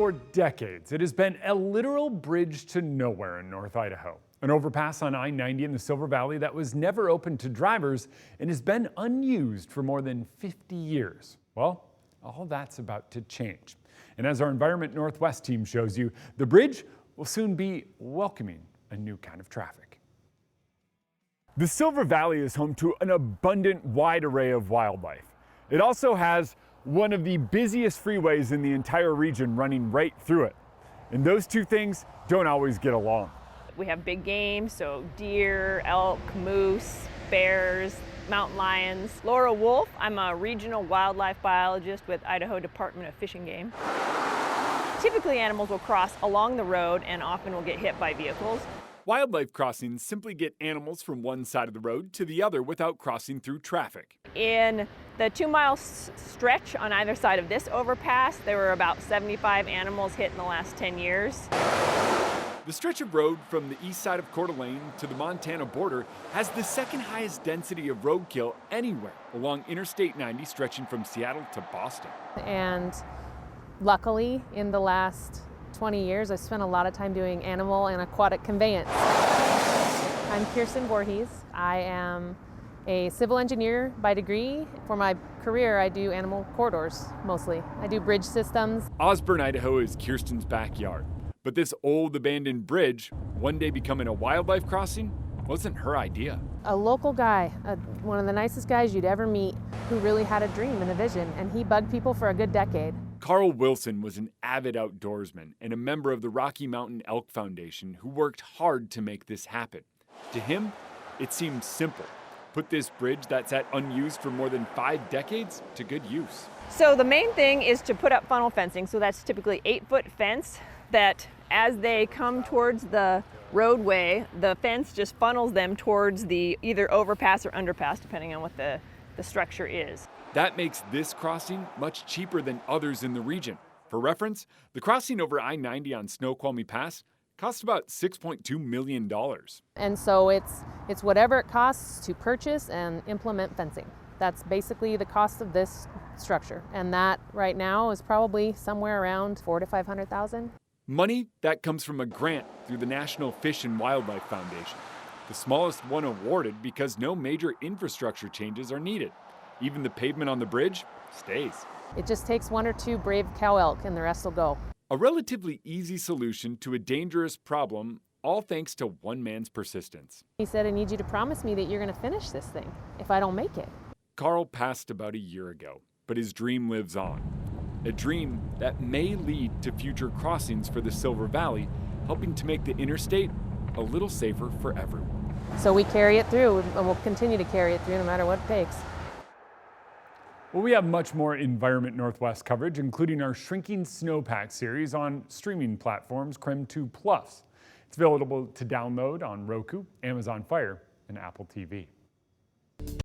For decades, it has been a literal bridge to nowhere in North Idaho. An overpass on I-90 in the Silver Valley that was never open to drivers and has been unused for more than 50 years. Well, all that's about to change. And as our Environment Northwest team shows you, the bridge will soon be welcoming a new kind of traffic. The Silver Valley is home to an abundant, wide array of wildlife. It also has one of the busiest freeways in the entire region running right through it. And those two things don't always get along. We have big game, so deer, elk, moose, bears, mountain lions. Laura Wolf, I'm a regional wildlife biologist with Idaho Department of Fish and Game. Typically animals will cross along the road and often will get hit by vehicles. Wildlife crossings simply get animals from one side of the road to the other without crossing through traffic. In the 2-mile stretch on either side of this overpass, there were about 75 animals hit in the last 10 years. The stretch of road from the east side of Coeur d'Alene to the Montana border has the second highest density of roadkill anywhere along Interstate 90 stretching from Seattle to Boston. And luckily, in the last 20 years, I've spent a lot of time doing animal and aquatic conveyance. I'm Kirsten Voorhees. I am a civil engineer by degree. For my career, I do animal corridors mostly. I do bridge systems. Osburn, Idaho is Kirsten's backyard. But this old abandoned bridge, one day becoming a wildlife crossing, wasn't her idea. A local guy, one of the nicest guys you'd ever meet, who really had a dream and a vision, and he bugged people for a good decade. Carl Wilson was an avid outdoorsman and a member of the Rocky Mountain Elk Foundation who worked hard to make this happen. To him, it seemed simple. Put this bridge that's at unused for more than 5 decades to good use. So the main thing is to put up funnel fencing. So that's typically 8-foot fence that as they come towards the roadway, the fence just funnels them towards the either overpass or underpass, depending on what the structure is. That makes this crossing much cheaper than others in the region. For reference, the crossing over I-90 on Snoqualmie Pass cost about $6.2 million. And so it's whatever it costs to purchase and implement fencing. That's basically the cost of this structure. And that right now is probably somewhere around $400,000 to $500,000. Money that comes from a grant through the National Fish and Wildlife Foundation. The smallest one awarded because no major infrastructure changes are needed. Even the pavement on the bridge stays. It just takes 1 or 2 brave cow elk and the rest will go. A relatively easy solution to a dangerous problem, all thanks to one man's persistence. He said, I need you to promise me that you're going to finish this thing if I don't make it. Carl passed about a year ago, but his dream lives on. A dream that may lead to future crossings for the Silver Valley, helping to make the interstate a little safer for everyone. So we carry it through, and we'll continue to carry it through no matter what it takes. Well, we have much more Environment Northwest coverage, including our Shrinking Snowpack series on streaming platforms KREM 2+. It's available to download on Roku, Amazon Fire, and Apple TV.